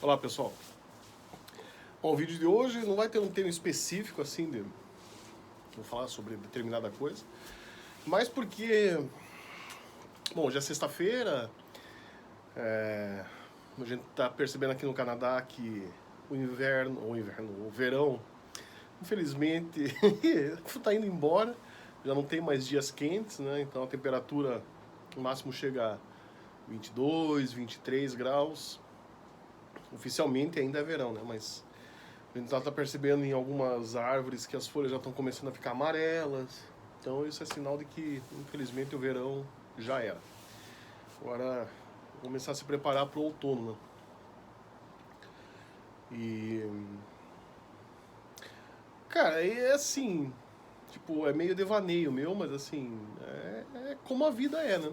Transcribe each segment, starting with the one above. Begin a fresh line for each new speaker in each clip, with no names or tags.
Olá, pessoal. Bom, o vídeo de hoje não vai ter um tema específico assim de vou falar sobre determinada coisa, mas porque, bom, hoje é sexta-feira, a gente tá percebendo aqui no Canadá que o verão, infelizmente, tá indo embora. Já não tem mais dias quentes, né? Então a temperatura no máximo chega a 22, 23 graus. Oficialmente ainda é verão, né? Mas a gente tá percebendo em algumas árvores que as folhas já estão começando a ficar amarelas. Então isso é sinal de que, infelizmente, o verão já era. Agora, começar a se preparar para o outono, né? E, cara, é assim, tipo, é meio devaneio meu, mas assim, é como a vida é, né?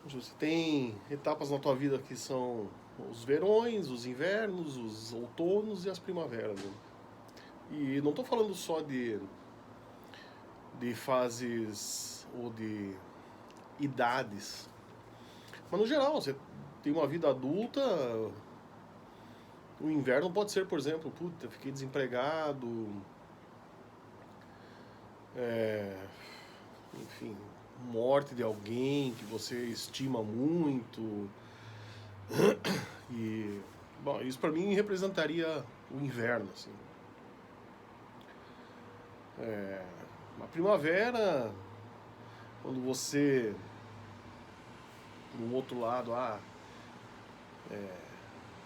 Você tem etapas na tua vida que são os verões, os invernos, os outonos e as primaveras, né? E não tô falando só de fases ou de idades. Mas no geral, você tem uma vida adulta, o inverno pode ser, por exemplo, puta, fiquei desempregado, é, enfim, morte de alguém que você estima muito. E, bom, isso pra mim representaria o inverno, assim. A primavera, quando você, no outro lado,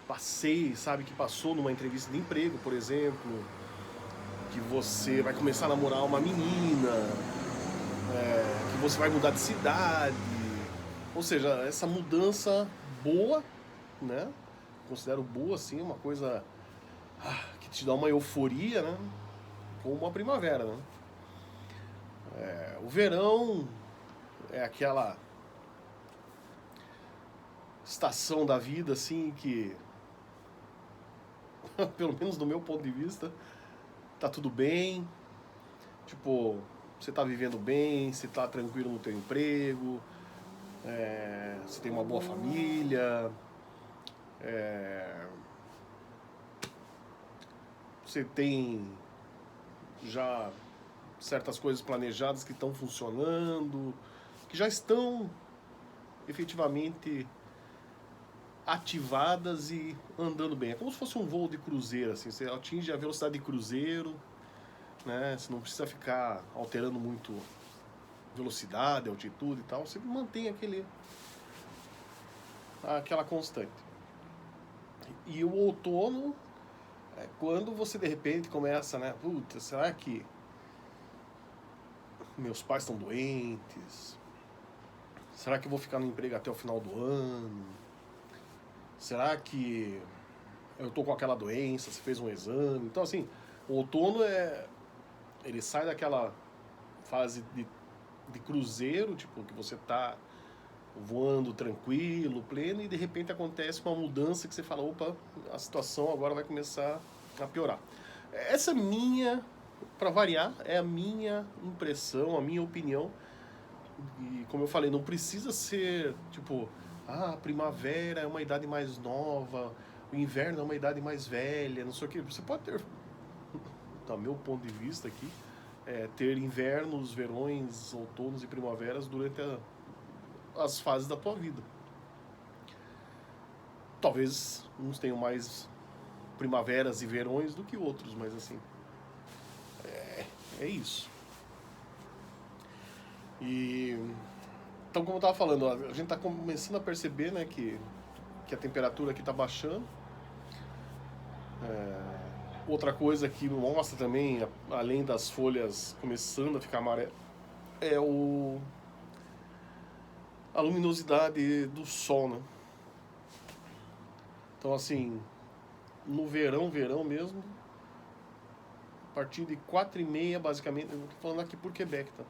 passei, sabe, que passou numa entrevista de emprego, por exemplo, que você vai começar a namorar uma menina, que você vai mudar de cidade. Ou seja, essa mudança boa, né? Considero boa, assim, uma coisa que te dá uma euforia, né? Como a primavera, né? O verão é aquela estação da vida, assim, que, pelo menos do meu ponto de vista, tá tudo bem. Tipo, você tá vivendo bem, você tá tranquilo no teu emprego, você tem uma boa família, você tem já certas coisas planejadas que estão funcionando, que já estão efetivamente ativadas e andando bem. É como se fosse um voo de cruzeiro, assim, você atinge a velocidade de cruzeiro, né? Você não precisa ficar alterando muito velocidade, altitude e tal, você mantém aquela constante. E o outono é quando você de repente começa, né? Puta, será que meus pais estão doentes? Será que eu vou ficar no emprego até o final do ano? Será que eu tô com aquela doença? Você fez um exame? Então, assim, o outono ele sai daquela fase de cruzeiro, tipo, que você tá voando tranquilo, pleno, e de repente acontece uma mudança que você fala, opa, a situação agora vai começar a piorar. Essa minha, para variar, é a minha impressão, a minha opinião. E como eu falei, não precisa ser tipo, a primavera é uma idade mais nova, o inverno é uma idade mais velha, não sei o que. Você pode ter, do meu ponto de vista aqui, ter invernos, verões, outonos e primaveras durante as fases da tua vida. Talvez uns tenham mais primaveras e verões do que outros, mas assim, é isso. E então, como eu tava falando, a gente tá começando a perceber, né, que a temperatura aqui tá baixando. Outra coisa que mostra também, além das folhas começando a ficar amarelas, é a luminosidade do sol, né? Então, assim, no verão, verão mesmo, a partir de 4h30, basicamente, eu tô falando aqui por Quebec, tá?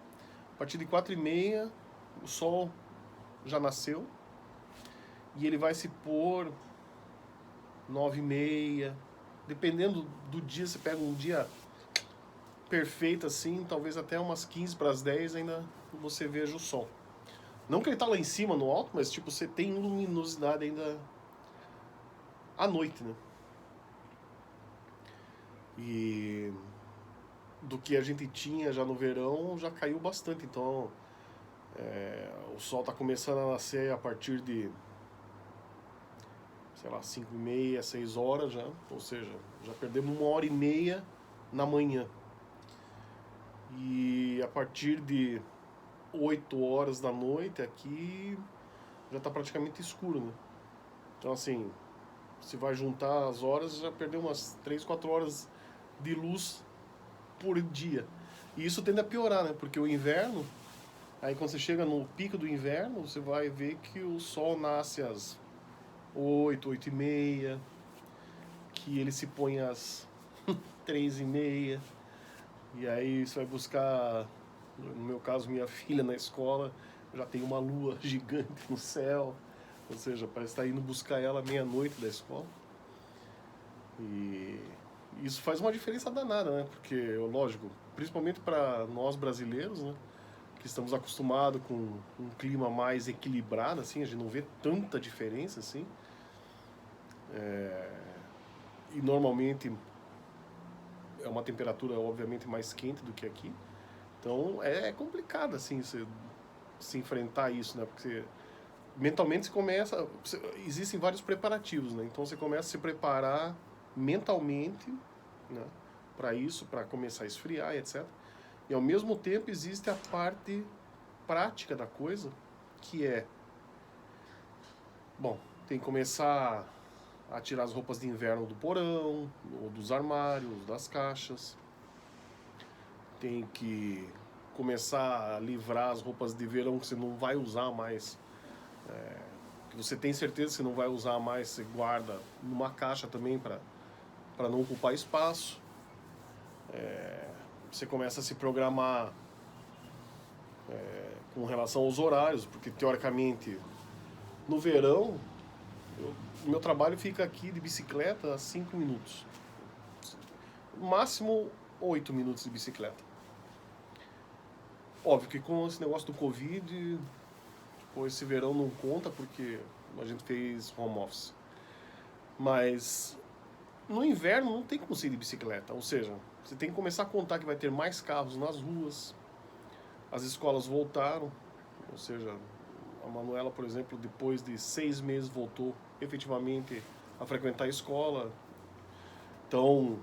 A partir de 4h30, o sol já nasceu e ele vai se pôr 9h30. Dependendo do dia, você pega um dia perfeito assim, talvez até umas 15 para as 10 ainda você veja o sol. Não que ele tá lá em cima, no alto, mas tipo, você tem luminosidade ainda à noite, né? E do que a gente tinha já no verão já caiu bastante. Então o sol está começando a nascer a partir de, sei lá, 5h30, 6 horas já. Ou seja, já perdemos 1h30 na manhã. E a partir de 8 horas da noite aqui já está praticamente escuro, né? Então assim, se vai juntar as horas, já perdeu umas 3, 4 horas de luz por dia. E isso tende a piorar, né? Porque o inverno, aí quando você chega no pico do inverno, você vai ver que o sol nasce às 8, 8h30, que ele se põe às 3h30, e aí você vai buscar, no meu caso, minha filha na escola, já tem uma lua gigante no céu, ou seja, parece estar indo buscar ela à meia-noite da escola. E isso faz uma diferença danada, né? Porque, lógico, principalmente para nós brasileiros, né? Que estamos acostumados com um clima mais equilibrado, assim, a gente não vê tanta diferença, assim. E normalmente é uma temperatura, obviamente, mais quente do que aqui. Então é complicado, assim, você se enfrentar isso, né? Porque mentalmente você começa. Existem vários preparativos, né? Então você começa a se preparar mentalmente, né? Para isso, para começar a esfriar, etc. E ao mesmo tempo existe a parte prática da coisa, que é, bom, tem que começar a tirar as roupas de inverno do porão, ou dos armários, das caixas. Tem que começar a livrar as roupas de verão que você não vai usar mais. Que você tem certeza que você não vai usar mais, você guarda numa caixa também para não ocupar espaço. Você começa a se programar com relação aos horários, porque teoricamente no verão o meu trabalho fica aqui de bicicleta a 5 minutos. No máximo 8 minutos de bicicleta. Óbvio que com esse negócio do Covid, tipo, esse verão não conta porque a gente fez home office. Mas no inverno não tem como sair de bicicleta. Ou seja, você tem que começar a contar que vai ter mais carros nas ruas. As escolas voltaram. Ou seja, a Manuela, por exemplo, depois de 6 meses voltou efetivamente a frequentar a escola. Então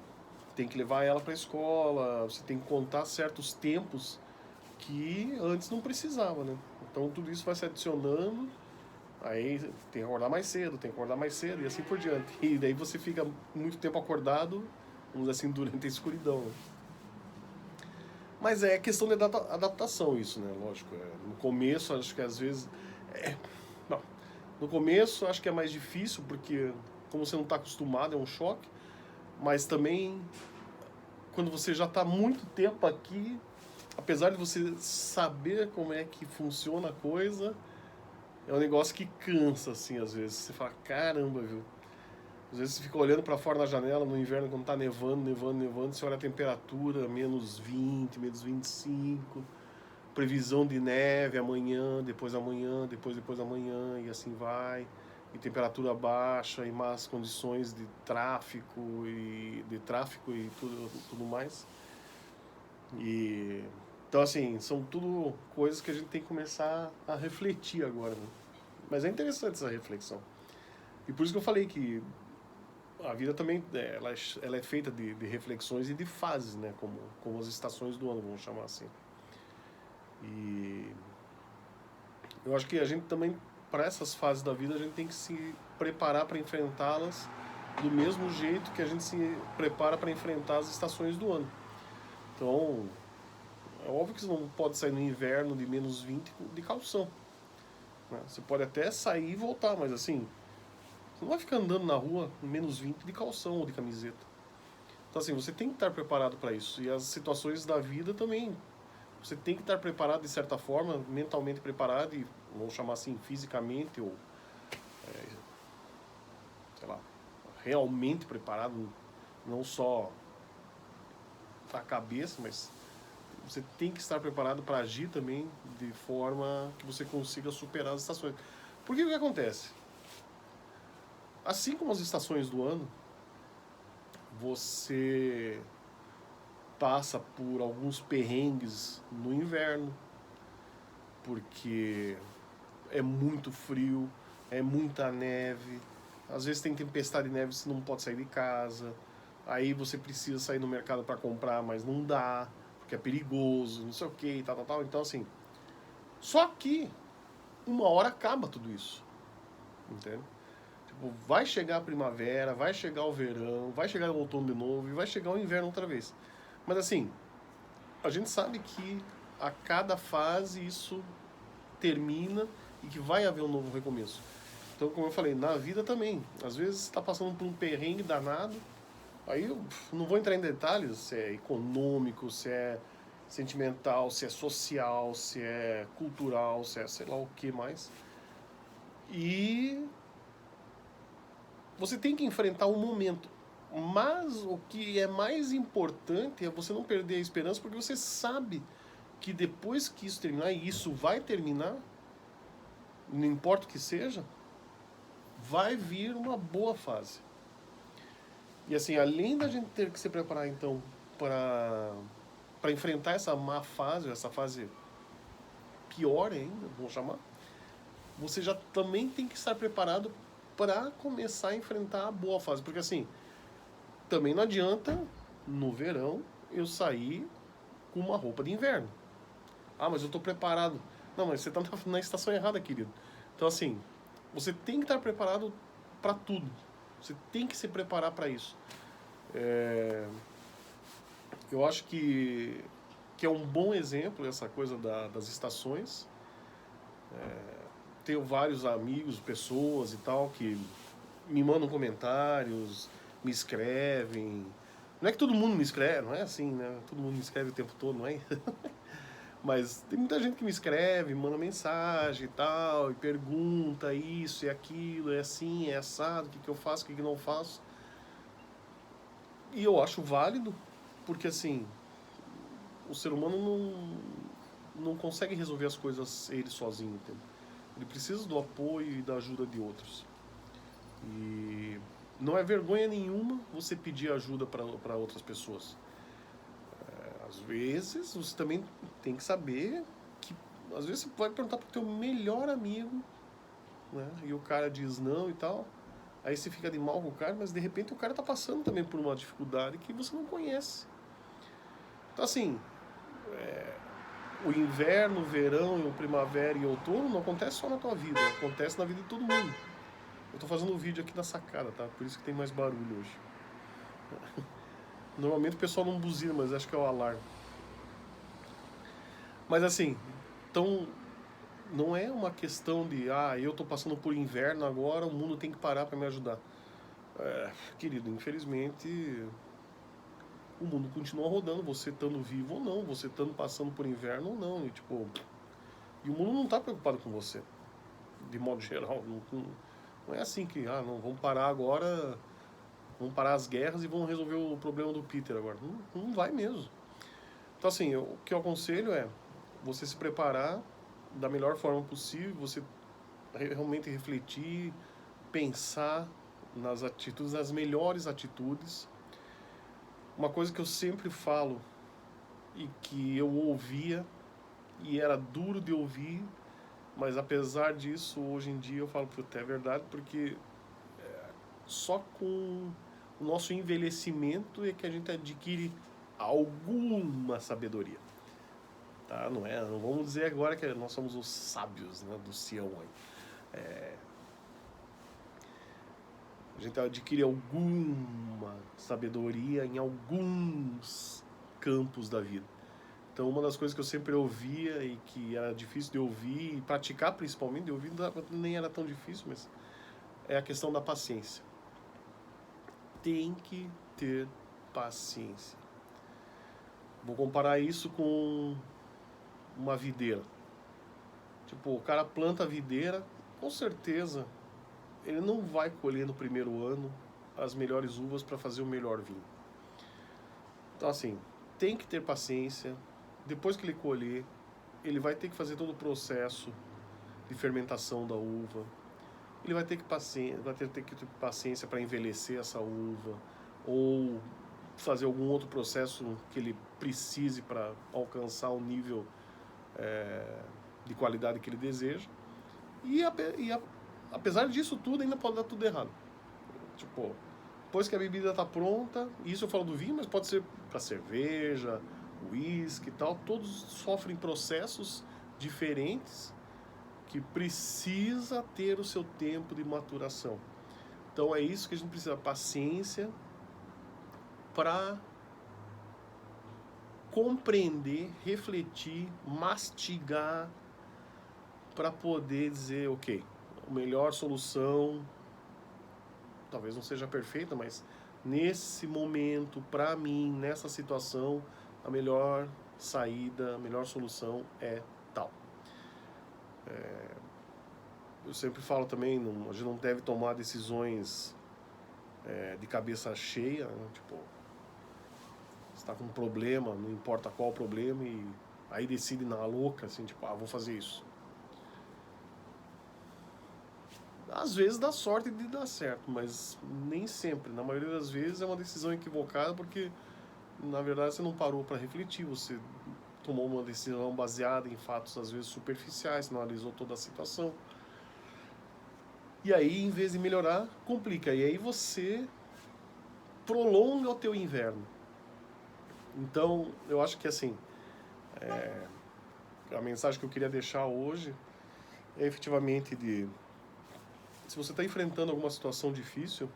tem que levar ela para a escola. Você tem que contar certos tempos que antes não precisava, né? Então tudo isso vai se adicionando, aí tem que acordar mais cedo, tem que acordar mais cedo e assim por diante. E daí você fica muito tempo acordado, vamos dizer assim, durante a escuridão, né? Mas é questão de adaptação isso, né? Lógico, no começo acho que às vezes... Não, no começo acho que é mais difícil porque como você não está acostumado é um choque, mas também quando você já está muito tempo aqui, apesar de você saber como é que funciona a coisa, é um negócio que cansa, assim, às vezes. Você fala, caramba, viu? Às vezes você fica olhando para fora na janela no inverno, quando tá nevando, você olha a temperatura, -20, -25, previsão de neve amanhã, depois amanhã, depois amanhã, e assim vai. E temperatura baixa, e más condições de tráfico e tudo mais. E então, assim, são tudo coisas que a gente tem que começar a refletir agora, né? Mas é interessante essa reflexão. E por isso que eu falei que a vida também ela é feita de reflexões e de fases, né? Como as estações do ano, vamos chamar assim. E eu acho que a gente também, para essas fases da vida, a gente tem que se preparar para enfrentá-las do mesmo jeito que a gente se prepara para enfrentar as estações do ano. Então, é óbvio que você não pode sair no inverno de -20 de calção, né? Você pode até sair e voltar, mas assim, você não vai ficar andando na rua em -20 de calção ou de camiseta. Então assim, você tem que estar preparado para isso. E as situações da vida também, você tem que estar preparado de certa forma, mentalmente preparado, e vamos chamar assim, fisicamente ou, sei lá, realmente preparado, não só a cabeça, mas você tem que estar preparado para agir também de forma que você consiga superar as estações. Porque o que acontece? assim como as estações do ano, você passa por alguns perrengues no inverno, porque é muito frio, é muita neve, às vezes tem tempestade de neve, você não pode sair de casa, aí você precisa sair no mercado para comprar, mas não dá, porque é perigoso, não sei o que, tal, tal, tal. Então, assim, só que uma hora acaba tudo isso, entende? Tipo, vai chegar a primavera, vai chegar o verão, vai chegar o outono de novo e vai chegar o inverno outra vez. Mas assim, a gente sabe que a cada fase isso termina e que vai haver um novo recomeço. Então, como eu falei, na vida também. Às vezes está passando por um perrengue danado. Aí eu não vou entrar em detalhes se é econômico, se é sentimental, se é social, se é cultural, se é sei lá o que mais. E você tem que enfrentar o momento. Mas o que é mais importante é você não perder a esperança, porque você sabe que depois que isso terminar, e isso vai terminar, não importa o que seja, vai vir uma boa fase. E assim, além da gente ter que se preparar então para enfrentar essa má fase, essa fase pior ainda, vamos chamar, você já também tem que estar preparado para começar a enfrentar a boa fase, porque assim, também não adianta no verão eu sair com uma roupa de inverno. Ah, mas eu estou preparado. Não, mas você está na estação errada, querido. Então assim, você tem que estar preparado para tudo. Você tem que se preparar para isso. É, eu acho que é um bom exemplo essa coisa das estações. Tenho vários amigos, pessoas e tal, que me mandam comentários, me escrevem. Não é que todo mundo me escreve, não é assim, né? Todo mundo me escreve o tempo todo, não é? Mas tem muita gente que me escreve, manda mensagem e tal, e pergunta isso e aquilo, é assim, é assado, o que, que eu faço, o que, que não faço. E eu acho válido, porque assim, o ser humano não consegue resolver as coisas ele sozinho, entendeu? Ele precisa do apoio e da ajuda de outros. E não é vergonha nenhuma você pedir ajuda para outras pessoas. Às vezes você também tem que saber que às vezes você vai perguntar pro teu melhor amigo, né? E o cara diz não e tal. Aí você fica de mal com o cara, mas de repente o cara tá passando também por uma dificuldade que você não conhece. Então assim, o inverno, o verão, o primavera e o outono não acontece só na tua vida, acontece na vida de todo mundo. Eu tô fazendo um vídeo aqui na sacada, tá? Por isso que tem mais barulho hoje. Normalmente o pessoal não buzina, mas acho que é o alarme. Mas assim, então não é uma questão de eu tô passando por inverno agora, o mundo tem que parar para me ajudar. Querido, infelizmente o mundo continua rodando, você estando vivo ou não, você estando passando por inverno ou não, e tipo, e o mundo não tá preocupado com você, de modo geral, não é assim que, não, vamos parar agora, vamos parar as guerras e vamos resolver o problema do Peter agora. Não vai mesmo. Então assim, o que eu aconselho é você se preparar da melhor forma possível, você realmente refletir, pensar nas atitudes, nas melhores atitudes. Uma coisa que eu sempre falo e que eu ouvia e era duro de ouvir, mas apesar disso, hoje em dia eu falo, puta, é verdade, porque só com o nosso envelhecimento é que a gente adquire alguma sabedoria. Tá? Não vamos dizer agora que nós somos os sábios, né, do Sião aí. A gente adquire alguma sabedoria em alguns campos da vida. Então, uma das coisas que eu sempre ouvia e que era difícil de ouvir, e praticar principalmente, de ouvir nem era tão difícil, mas é a questão da paciência. Tem que ter paciência. Vou comparar isso com uma videira. Tipo, o cara planta a videira, com certeza ele não vai colher no primeiro ano as melhores uvas para fazer o melhor vinho. Então, assim, tem que ter paciência. Depois que ele colher, ele vai ter que fazer todo o processo de fermentação da uva. ele vai ter que ter paciência para envelhecer essa uva, ou fazer algum outro processo que ele precise para alcançar o nível de qualidade que ele deseja. E apesar disso tudo, ainda pode dar tudo errado. Tipo, depois que a bebida está pronta, isso eu falo do vinho, mas pode ser para cerveja, uísque e tal, todos sofrem processos diferentes que precisa ter o seu tempo de maturação. Então é isso que a gente precisa, paciência para compreender, refletir, mastigar, para poder dizer, ok, a melhor solução, talvez não seja perfeita, mas nesse momento, para mim, nessa situação, a melhor saída, a melhor solução é tal. Eu sempre falo também, a gente não deve tomar decisões de cabeça cheia, né? Tipo, você está com um problema, não importa qual o problema, e aí decide na louca, assim, tipo, vou fazer isso. Às vezes dá sorte de dar certo, mas nem sempre. Na maioria das vezes é uma decisão equivocada porque, na verdade, você não parou para refletir, você tomou uma decisão baseada em fatos, às vezes, superficiais, não analisou toda a situação. E aí, em vez de melhorar, complica. E aí você prolonga o teu inverno. Então, eu acho que, assim, a mensagem que eu queria deixar hoje é efetivamente se você está enfrentando alguma situação difícil,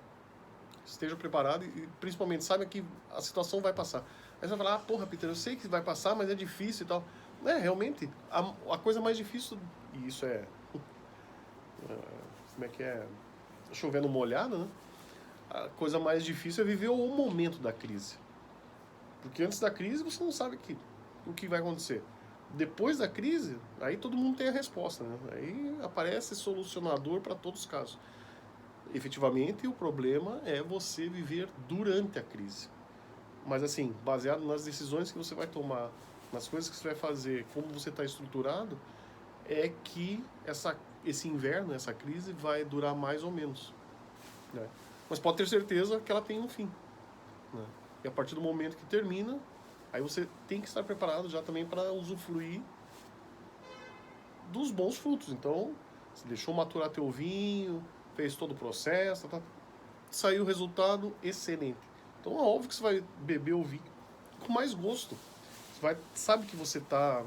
esteja preparado e principalmente saiba que a situação vai passar. Aí você vai falar, porra, Peter, eu sei que vai passar, mas é difícil e tal. Realmente, a coisa mais difícil, e isso como é que é? Chovendo molhado, né? A coisa mais difícil é viver o momento da crise. Porque antes da crise você não sabe o que vai acontecer. Depois da crise, aí todo mundo tem a resposta, né? Aí aparece solucionador para todos os casos. Efetivamente, o problema é você viver durante a crise. Mas assim, baseado nas decisões que você vai tomar, nas coisas que você vai fazer, como você está estruturado, é que esse inverno, essa crise vai durar mais ou menos, né? Mas pode ter certeza que ela tem um fim, né? E a partir do momento que termina, aí você tem que estar preparado já também para usufruir dos bons frutos. Então, você deixou maturar teu vinho, fez todo o processo, saiu o resultado excelente. Então é óbvio que você vai beber o vinho com mais gosto. Sabe que você está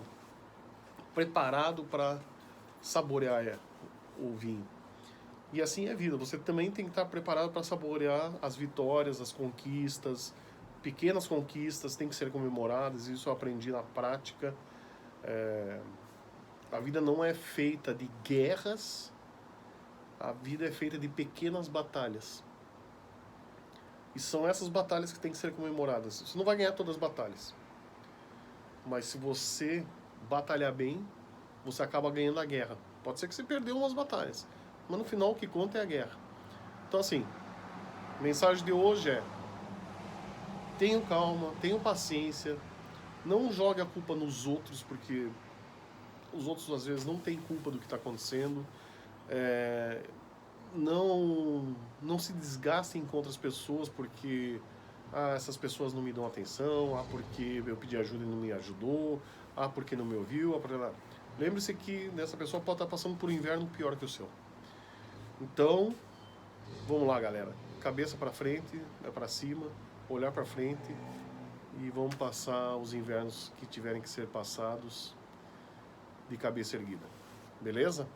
preparado para saborear o vinho. E assim é a vida. Você também tem que estar preparado para saborear as vitórias, as conquistas. Pequenas conquistas têm que ser comemoradas. Isso eu aprendi na prática. A vida não é feita de guerras. A vida é feita de pequenas batalhas. E são essas batalhas que têm que ser comemoradas. Você não vai ganhar todas as batalhas. Mas se você batalhar bem, você acaba ganhando a guerra. Pode ser que você perdeu umas batalhas, mas no final o que conta é a guerra. Então assim, a mensagem de hoje é: tenham calma, tenham paciência, não jogue a culpa nos outros, porque os outros às vezes não têm culpa do que está acontecendo. Não se desgastem com outras pessoas porque essas pessoas não me dão atenção, porque eu pedi ajuda e não me ajudou, porque não me ouviu, lembre-se que essa pessoa pode estar passando por um inverno pior que o seu. Então, vamos lá, galera. Cabeça para frente, para cima, olhar para frente e vamos passar os invernos que tiverem que ser passados de cabeça erguida. Beleza?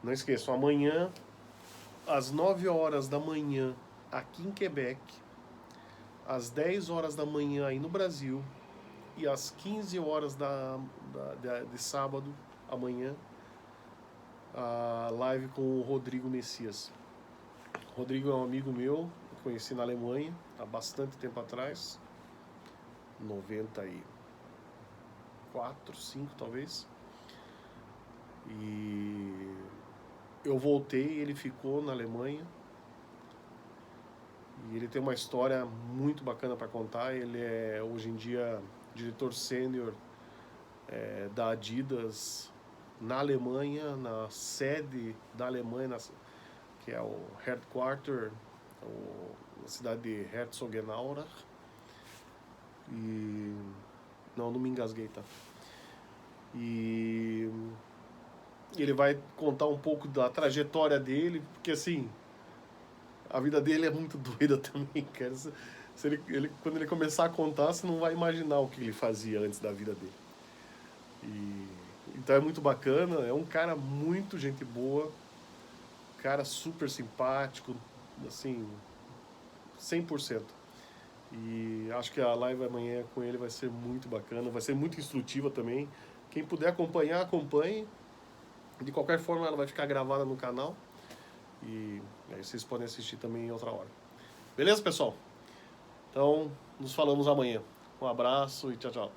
Não esqueçam, amanhã às 9 horas da manhã aqui em Quebec, às 10 horas da manhã aí no Brasil e às 15 horas de sábado, amanhã, a live com o Rodrigo Messias. O Rodrigo é um amigo meu, eu conheci na Alemanha há bastante tempo atrás, 94, 5 talvez, e eu voltei, ele ficou na Alemanha. E ele tem uma história muito bacana para contar. Ele é, hoje em dia, diretor sênior da Adidas na Alemanha, na sede da Alemanha, que é o headquarter, a cidade de Herzogenaurach. E... Não me engasguei, tá? E ele vai contar um pouco da trajetória dele, porque assim, a vida dele é muito doida também, cara. Quando ele começar a contar, você não vai imaginar o que ele fazia antes da vida dele. Então é muito bacana, é um cara muito gente boa, cara super simpático, assim, 100%. E acho que a live amanhã com ele vai ser muito bacana, vai ser muito instrutiva também. Quem puder acompanhar, acompanhe. De qualquer forma, ela vai ficar gravada no canal. E aí vocês podem assistir também em outra hora. Beleza, pessoal? Então, nos falamos amanhã. Um abraço e tchau, tchau.